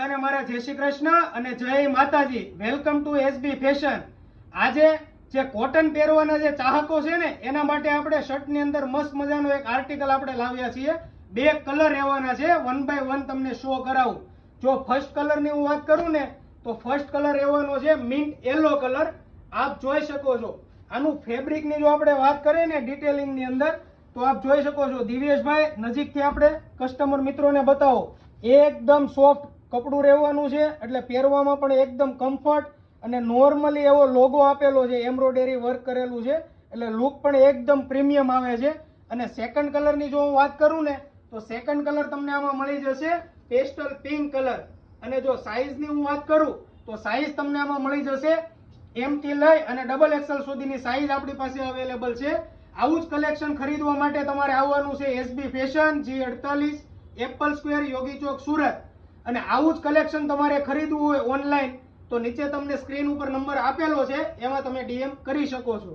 બધાને મારા જય શ્રી કૃષ્ણ અને જય Mataji. Welcome to SB fashion. આજે જે કોટન પહેરવાના જે ચાહકો છે ને એના માટે આપણે શર્ટની અંદર મસ્ત મજાનો એક આર્ટિકલ આપણે લાવ્યા છીએ. બે કલર રહેવાના છે, 1 બાય 1 તમને શો કરાવું. જો ફર્સ્ટ કલરની હું વાત કરું ને તો ફર્સ્ટ કલર રહેવાનો છે મિન્ટ યેલો કલર. આપ જોઈ શકો છો. આનું ફેબ્રિકની જો આપણે વાત કરીએ ને ડિટેલિંગની અંદર તો આપ જોઈ શકો છો. દિવ્યેશભાઈ નજીકથી આપણે કસ્ટમર મિત્રોને બતાવો. એકદમ સોફ્ટ કપડું રહેવાનું છે, એટલે પહેરવામાં પણ એકદમ કમ્ફર્ટ અને નોર્મલી એવો લોગો આપેલો છે, એમ્બ્રોઇડરી વર્ક કરેલું છે, એટલે લુક પણ એકદમ પ્રીમિયમ આવે છે. અને સેકન્ડ કલરની જો હું વાત કરું ને તો સેકન્ડ કલર તમને આમાં મળી જશે પેસ્ટલ પિંક કલર. અને જો સાઈઝની હું વાત કરું તો સાઈઝ તમને આમાં મળી જશે M થી લઈ અને XXL સુધીની સાઈઝ આપણી પાસે અવેલેબલ છે. આવું જ કલેક્શન ખરીદવા માટે તમારે આવવાનું છે SB fashion, G48, apple square, Yogi Chowk, Surat. અને આવું જ કલેક્શન તમારે ખરીદવું હોય ઓનલાઈન તો નીચે તમને સ્ક્રીન ઉપર નંબર આપેલો છે, એમાં તમે DM કરી શકો છો.